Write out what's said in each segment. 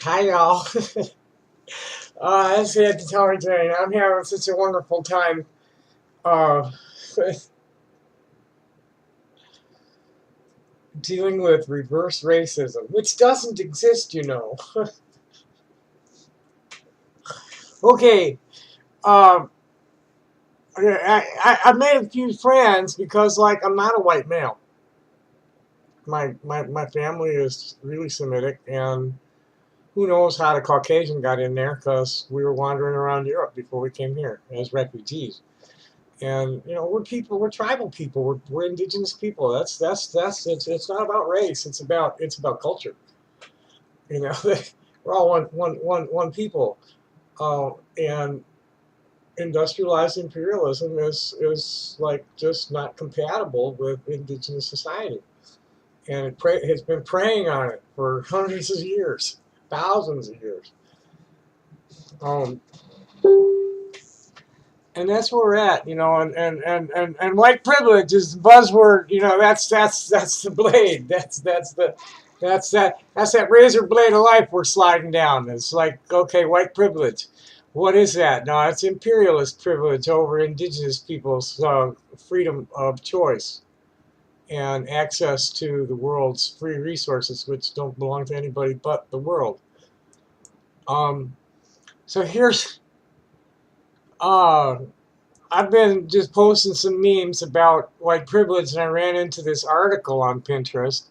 Hi, y'all. That's it to tell me today. I'm having such a wonderful time uh, dealing with reverse racism, which doesn't exist, you know. Okay, um, I made a few friends because, like, I'm not a white male. My family is really Semitic, and who knows how the Caucasian got in there because we were wandering around Europe before we came here as refugees. And we're people, we're tribal people, we're indigenous people. That's it's not about race, it's about culture. you know we're all one people. And industrialized imperialism is like just not compatible with indigenous society, and has been preying on it for hundreds of years, thousands of years. um, and that's where we're at, and white privilege is the buzzword. That's the blade. That's that razor blade of life we're sliding down. It's like, okay, white privilege. What is that? No, it's imperialist privilege over indigenous people's freedom of choice and access to the world's free resources, which don't belong to anybody but the world. So here's uh, I've been just posting some memes about white privilege, and I ran into this article on Pinterest.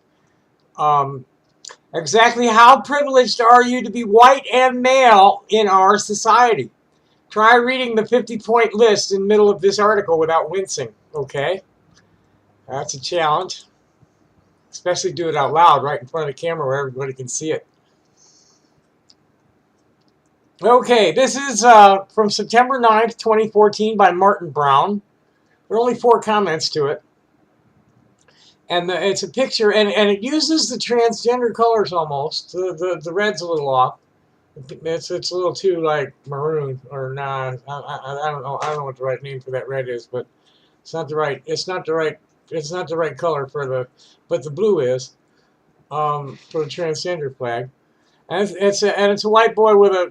Um, exactly how privileged are you to be white and male in our society? Try reading the 50-point list in the middle of this article without wincing, okay? That's a challenge. Especially do it out loud right in front of the camera where everybody can see it. Okay, this is from September 9th, 2014 by Martin Brown. There are only 4 comments to it. And it's a picture, and it uses the transgender colors almost. The red's a little off. It's a little too like maroon or not. I don't know. I don't know what the right name for that red is, but it's not the right color for the, but the blue is for the transgender flag. And it's a white boy with a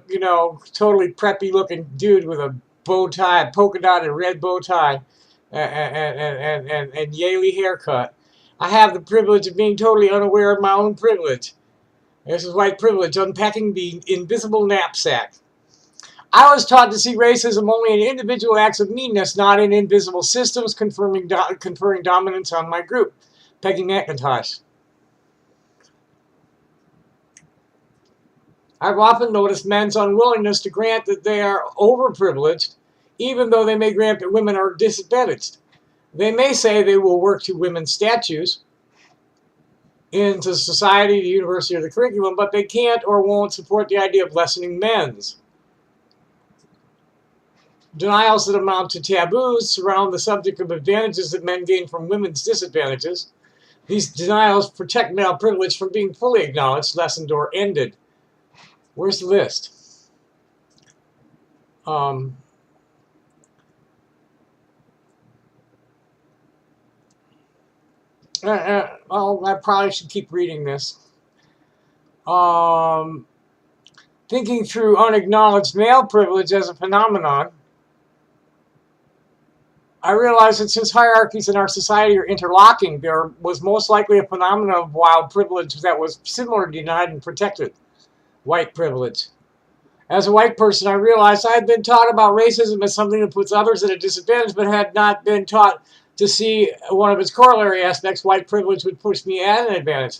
totally preppy looking dude with a bow tie, polka dotted red bow tie, and Yaley haircut. I have the privilege of being totally unaware of my own privilege. This is white privilege, unpacking the invisible knapsack. I was taught to see racism only in individual acts of meanness, not in invisible systems conferring dominance on my group. Peggy McIntosh. I've often noticed men's unwillingness to grant that they are overprivileged, even though they may grant that women are disadvantaged. They may say they will work to women's statues into society, the university, or the curriculum, but they can't or won't support the idea of lessening men's. Denials that amount to taboos surround the subject of advantages that men gain from women's disadvantages. These denials protect male privilege from being fully acknowledged, lessened, or ended. Where's the list? I probably should keep reading this. Thinking through unacknowledged male privilege as a phenomenon, I realized that since hierarchies in our society are interlocking, there was most likely a phenomenon of wild privilege that was similarly denied and protected. White privilege. As a white person, I realized I had been taught about racism as something that puts others at a disadvantage, but had not been taught to see one of its corollary aspects, white privilege, would push me at an advantage.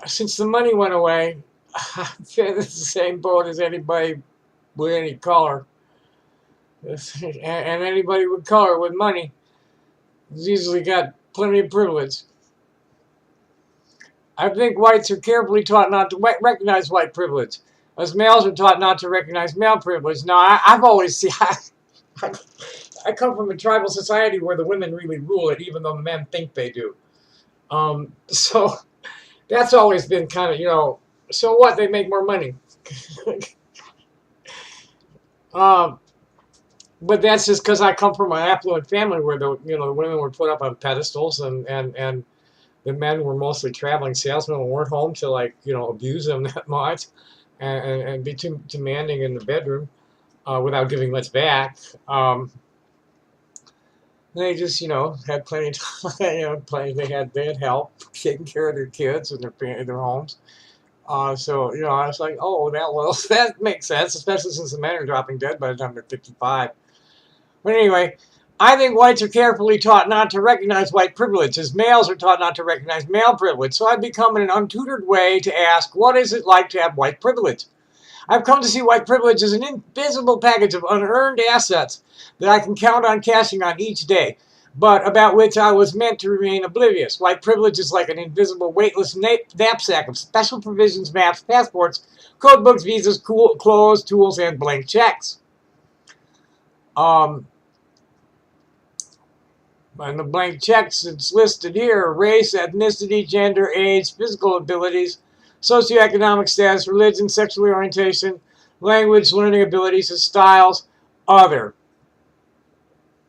Since the money went away, it's the same boat as anybody with any color. And anybody with color with money has usually got plenty of privilege. I think whites are carefully taught not to recognize white privilege, as males are taught not to recognize male privilege. Now, I've always seen, I come from a tribal society where the women really rule it, even though the men think they do. So that's always been kind of, so what? They make more money. But that's just because I come from an affluent family where the women were put up on pedestals, and the men were mostly traveling salesmen and weren't home to, like, abuse them that much, and be too demanding in the bedroom, without giving much back. They just, had plenty of time, they had help taking care of their kids and their homes. So, I was like, oh, that makes sense, especially since the men are dropping dead by the time they're 55. But anyway, I think whites are carefully taught not to recognize white privilege, as males are taught not to recognize male privilege. So I've become in an untutored way to ask, what is it like to have white privilege? I've come to see white privilege as an invisible package of unearned assets that I can count on cashing on each day, but about which I was meant to remain oblivious. White privilege is like an invisible, weightless knapsack of special provisions, maps, passports, code books, visas, clothes, tools, and blank checks. And the blank checks, it's listed here: race, ethnicity, gender, age, physical abilities, socioeconomic status, religion, sexual orientation, language, learning abilities, and styles, other.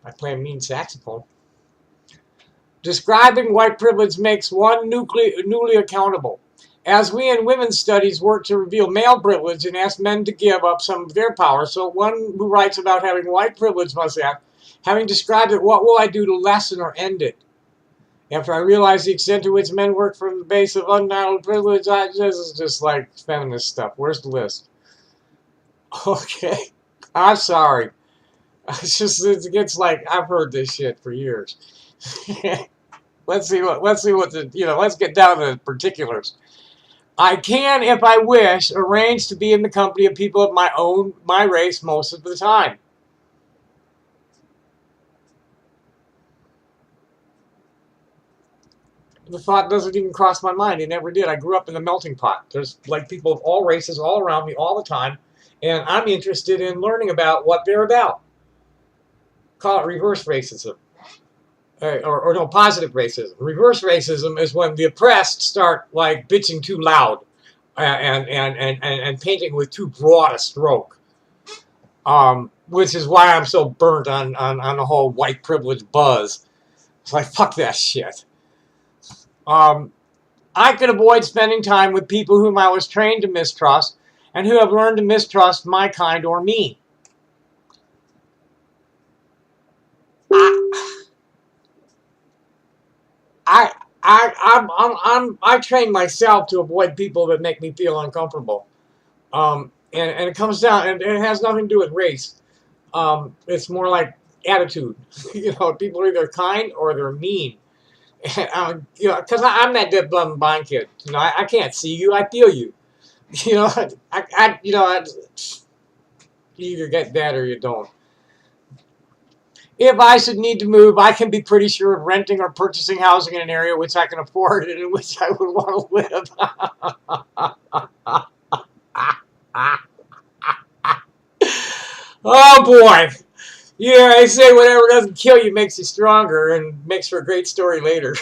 I play a mean saxophone. Describing white privilege makes one newly accountable. As we in women's studies work to reveal male privilege and ask men to give up some of their power, so one who writes about having white privilege must ask, having described it, what will I do to lessen or end it? After I realized the extent to which men work from the base of undeniable privilege, this is just like feminist stuff. Where's the list? Okay, I'm sorry. It gets like, I've heard this shit for years. Let's get down to the particulars. I can, if I wish, arrange to be in the company of people of my race most of the time. The thought doesn't even cross my mind. It never did. I grew up in the melting pot. There's like people of all races all around me all the time, and I'm interested in learning about what they're about. Call it reverse racism. Or no, positive racism. Reverse racism is when the oppressed start like bitching too loud and painting with too broad a stroke. Which is why I'm so burnt on the whole white privilege buzz. It's like, fuck that shit. I could avoid spending time with people whom I was trained to mistrust and who have learned to mistrust my kind or me. I train myself to avoid people that make me feel uncomfortable. And it comes down, and it has nothing to do with race. It's more like attitude. People are either kind or they're mean. Because I'm that dead blunt blind kid. I can't see you, I feel you. You either get that or you don't. If I should need to move, I can be pretty sure of renting or purchasing housing in an area which I can afford and in which I would want to live. Oh boy. Yeah, I say whatever doesn't kill you makes you stronger and makes for a great story later.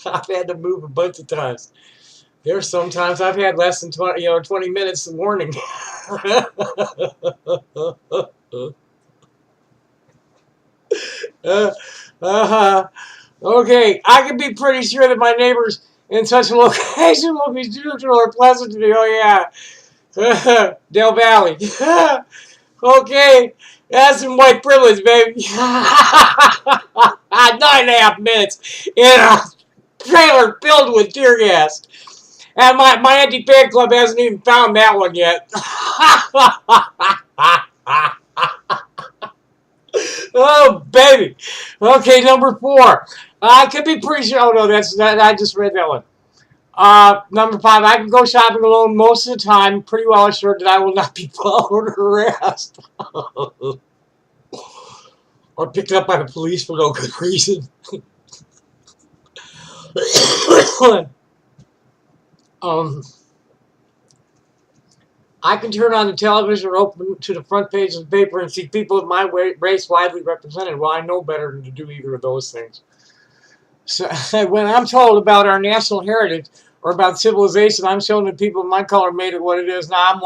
I've had to move a bunch of times. There's sometimes I've had less than 20 minutes of warning. Okay, I can be pretty sure that my neighbors in such a location will be neutral or pleasant to me. Oh yeah, Del Valley. Okay, that's some white privilege, baby. 9.5 minutes in a trailer filled with tear gas. And my anti-fan club hasn't even found that one yet. Oh, baby. Okay, number 4. I could be pretty sure. Oh, no, I just read that one. Number 5, I can go shopping alone most of the time, pretty well assured that I will not be followed or harassed. Or picked up by the police for no good reason. I can turn on the television or open to the front page of the paper and see people of my race widely represented. Well, I know better than to do either of those things. So when I'm told about our national heritage or about civilization, I'm shown that people of my color made it what it is. Now, I'm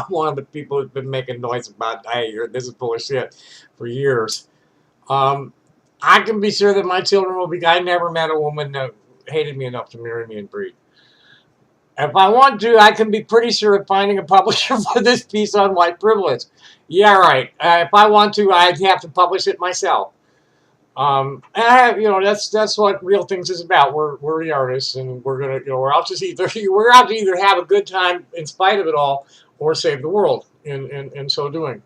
one of the people who's been making noise about, hey, this is full of shit for years. I can be sure that my children will be. I never met a woman that hated me enough to marry me and breed. If I want to, I can be pretty sure of finding a publisher for this piece on white privilege. Yeah, right. If I want to, I'd have to publish it myself. And I have, that's what Real Things is about. We're the artists, and we're gonna, we're out to either have a good time in spite of it all, or save the world in so doing.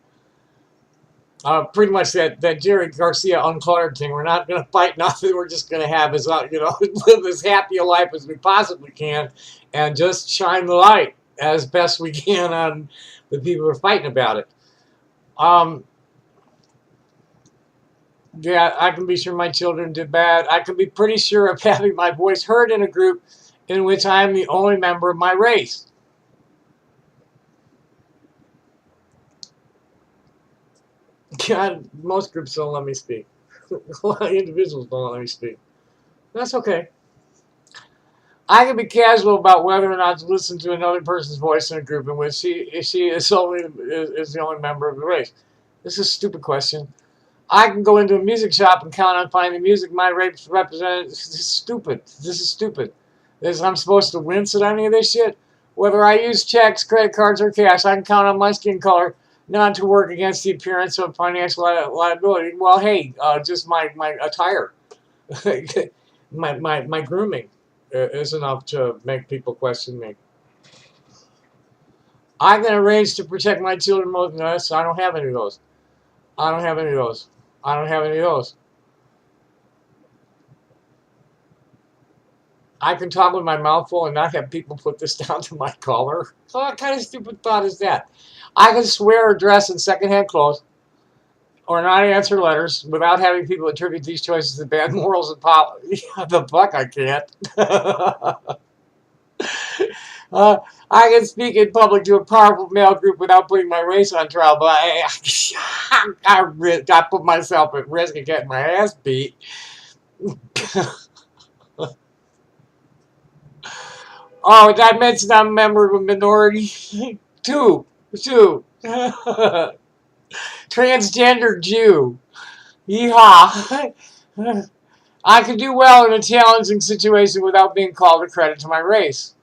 Pretty much that Jerry Garcia uncluttered thing. We're not going to fight nothing. We're just going to have live as happy a life as we possibly can, and just shine the light as best we can on the people who are fighting about it. Yeah, I can be sure my children did bad. I can be pretty sure of having my voice heard in a group in which I am the only member of my race. God, most groups don't let me speak. A lot of individuals don't let me speak. That's okay. I can be casual about whether or not to listen to another person's voice in a group in which she is the only member of the race. This is a stupid question. I can go into a music shop and count on finding music my race represented. This is stupid. This is stupid. I'm supposed to wince at any of this shit? Whether I use checks, credit cards, or cash, I can count on my skin color not to work against the appearance of financial liability. Well, hey, just my attire, my grooming is enough to make people question me. I can arrange to protect my children more than us. I don't have any of those. I don't have any of those. I don't have any of those. I can talk with my mouth full and not have people put this down to my color. So what kind of stupid thought is that? I can swear or dress in secondhand clothes or not answer letters without having people attribute these choices to bad morals and policy. The fuck I can't. I can speak in public to a powerful male group without putting my race on trial, but I put myself at risk of getting my ass beat. Oh, did I mention I'm a member of a minority? Two. Transgender Jew. Yeehaw. I could do well in a challenging situation without being called a credit to my race.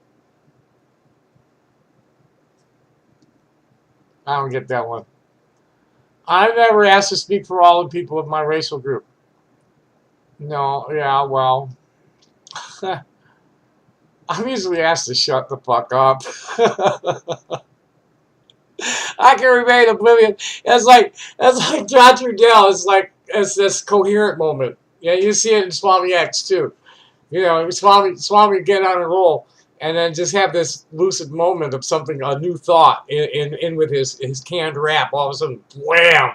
I don't get that one. I've never asked to speak for all the people of my racial group. No, yeah, well. I'm usually asked to shut the fuck up. I can remain oblivious. It's like John Trudell. It's this coherent moment. Yeah, you see it in Swami X too. Swami get on a roll and then just have this lucid moment of something, a new thought in with his canned rap. All of a sudden, wham!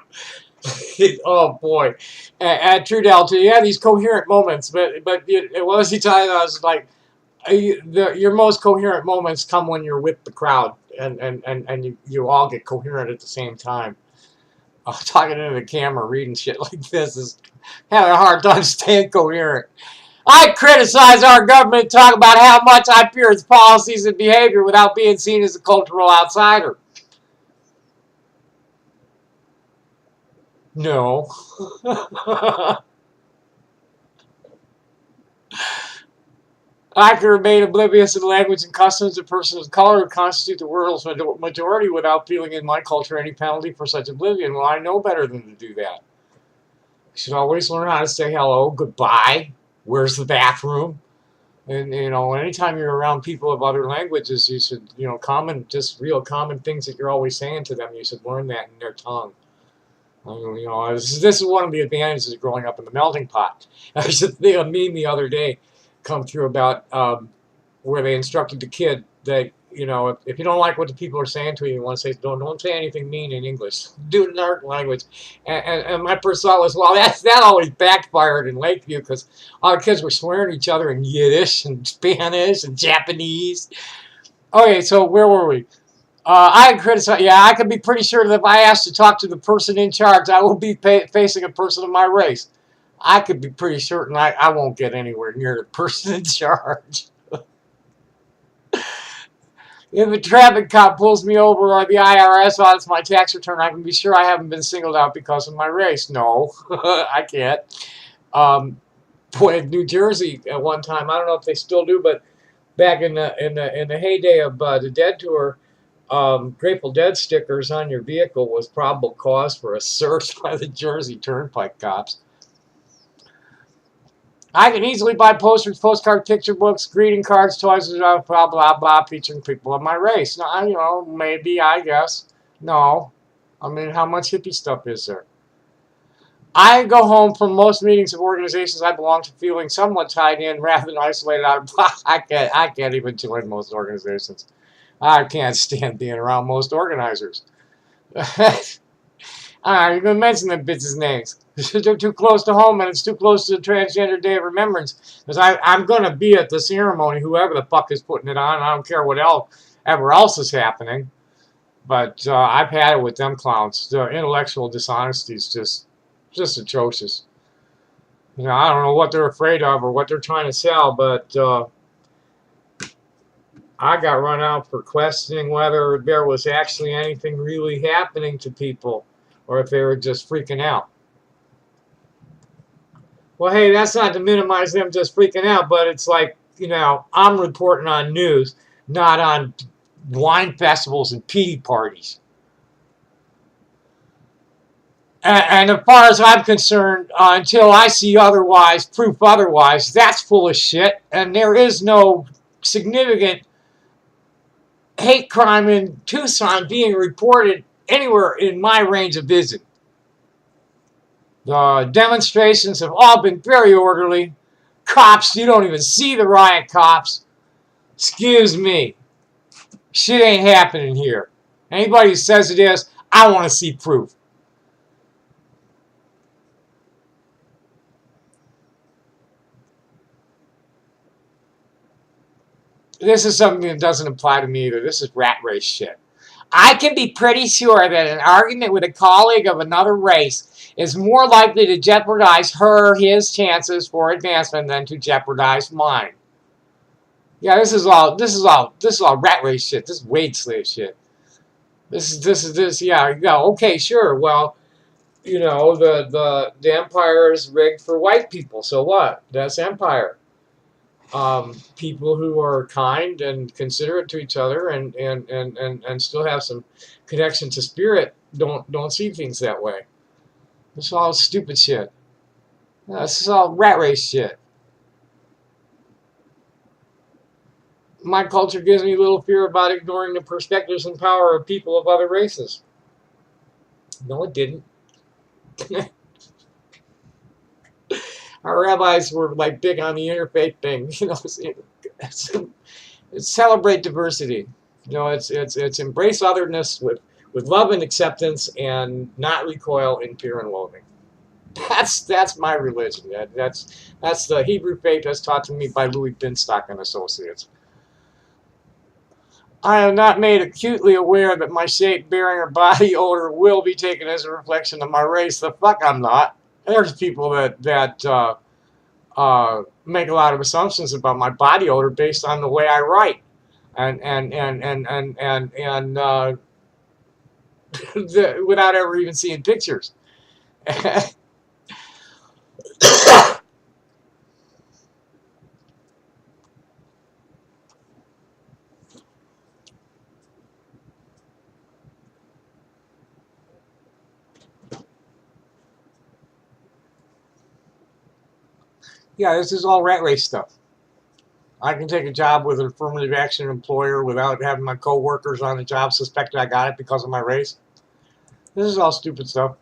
Oh boy, at Trudell too. You have these coherent moments, but what was he telling us? Like, your most coherent moments come when you're with the crowd and you all get coherent at the same time. Talking into the camera, reading shit like this is having a hard time staying coherent. I criticize our government, talk about how much I fear its policies and behavior without being seen as a cultural outsider. No. I can remain oblivious to the language and customs of persons of color who constitute the world's majority without feeling in my culture any penalty for such oblivion. Well, I know better than to do that. You should always learn how to say hello, goodbye, where's the bathroom? And, anytime you're around people of other languages, you should, real common things that you're always saying to them, you should learn that in their tongue. This is one of the advantages of growing up in the melting pot. I was just thinking of a meme the other day come through about where they instructed the kid that if you don't like what the people are saying to you, you want to say don't say anything mean in English, do it in our language. And my first thought was, well, that always backfired in Lakeview because all the kids were swearing at each other in Yiddish and Spanish and Japanese. Okay, so where were we? I criticize. Yeah, I can be pretty sure that if I ask to talk to the person in charge, I will be facing a person of my race. I could be pretty certain I won't get anywhere near the person in charge. If a traffic cop pulls me over or the IRS audits my tax return, I can be sure I haven't been singled out because of my race. No, I can't. boy, in New Jersey at one time, I don't know if they still do, but back in the heyday of the Dead tour, Grateful Dead stickers on your vehicle was probable cause for a search by the Jersey Turnpike cops. I can easily buy posters, postcard picture books, greeting cards, toys, blah, blah, blah, featuring people of my race. Now, maybe, I guess. No. I mean, how much hippie stuff is there? I go home from most meetings of organizations I belong to feeling somewhat tied in rather than isolated out. I can't even join most organizations. I can't stand being around most organizers. You're going to mention them bitches' names. They're too close to home, and it's too close to the Transgender Day of Remembrance. Because I'm going to be at the ceremony, whoever the fuck is putting it on. I don't care what ever else is happening. But I've had it with them clowns. The intellectual dishonesty is just atrocious. I don't know what they're afraid of or what they're trying to sell, but I got run out for questioning whether there was actually anything really happening to people or if they were just freaking out. Well, hey, that's not to minimize them just freaking out, but it's like, I'm reporting on news, not on wine festivals and pity parties. And as far as I'm concerned, until I see otherwise, proof otherwise, that's full of shit. And there is no significant hate crime in Tucson being reported anywhere in my range of vision. The demonstrations have all been very orderly. Cops, you don't even see the riot cops. Excuse me. Shit ain't happening here. Anybody who says it is, I want to see proof. This is something that doesn't apply to me either. This is rat race shit. I can be pretty sure that an argument with a colleague of another race is more likely to jeopardize his chances for advancement than to jeopardize mine. Yeah, this is all rat race shit. This is wage slave shit. Yeah, okay, sure. Well, the empire is rigged for white people. So what? That's empire. People who are kind and considerate to each other and still have some connection to spirit don't see things that way. This is all stupid shit. This is all rat race shit. My culture gives me little fear about ignoring the perspectives and power of people of other races. No, it didn't. Our rabbis were like big on the interfaith thing, celebrate diversity. It's embrace otherness with love and acceptance and not recoil in fear and loathing. That's my religion. That's the Hebrew faith as taught to me by Louis Binstock and Associates. I am not made acutely aware that my shape, bearing, or body odor will be taken as a reflection of my race. The fuck I'm not. There's people that make a lot of assumptions about my body odor based on the way I write, and without ever even seeing pictures. Yeah, this is all rat race stuff. I can take a job with an affirmative action employer without having my co-workers on the job suspect I got it because of my race. This is all stupid stuff.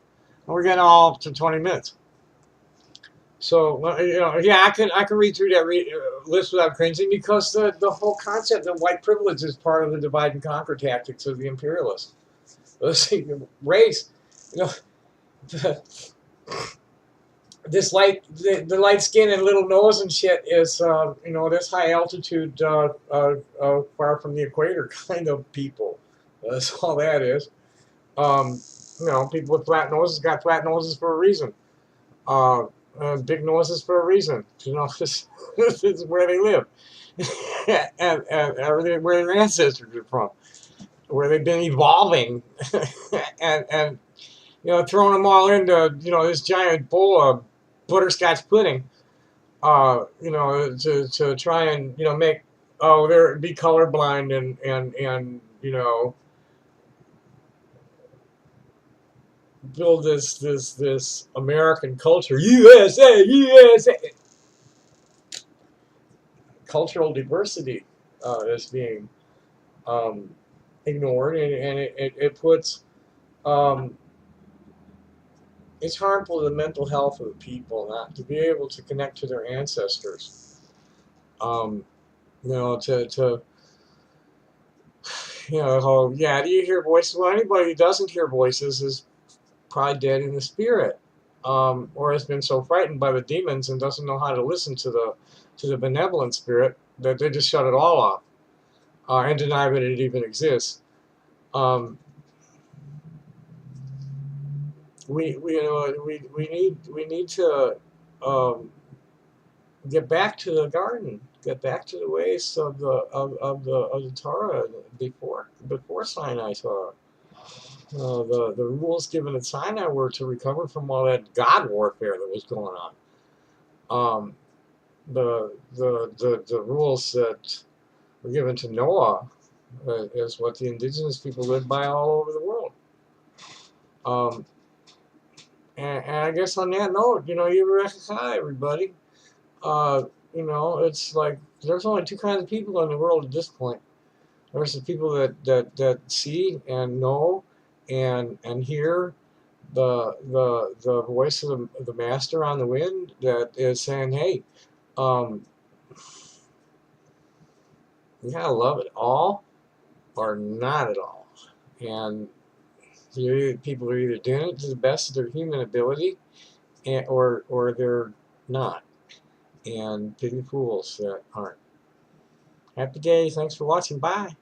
And we're getting all up to 20 minutes. So, yeah, I can read through that list without cringing because the whole concept of white privilege is part of the divide and conquer tactics of the imperialists. Race, the light skin and little nose and shit is this high altitude far from the equator kind of people. That's all that is. People with flat noses got flat noses for a reason. Big noses for a reason. This is where they live, and where their ancestors are from, where they've been evolving, and throwing them all into this giant bowl of butterscotch pudding you know, to try and, you know, make, oh, there, be colorblind and, you know, build this American culture, USA, USA, cultural diversity is being um, ignored, and it puts, um, it's harmful to the mental health of the people not to be able to connect to their ancestors. Um, you know, to you know, oh, yeah, do you hear voices? Well, anybody who doesn't hear voices is probably dead in the spirit, or has been so frightened by the demons and doesn't know how to listen to the benevolent spirit that they just shut it all off and deny that it even exists. Um, we you know we need to um, get back to the garden, get back to the ways of the Torah before Sinai Torah. The rules given at Sinai were to recover from all that God warfare that was going on. Um, the rules that were given to Noah is what the indigenous people lived by all over the world. Um, and I guess on that note, you know, hi everybody. Uh, you know, it's like there's only two kinds of people in the world at this point. There's the people that see and know and hear the voice of the master on the wind that is saying, hey, um, you gotta love it all or not at all. And people are either doing it to the best of their human ability, or they're not. And pity fools that aren't. Happy day. Thanks for watching. Bye.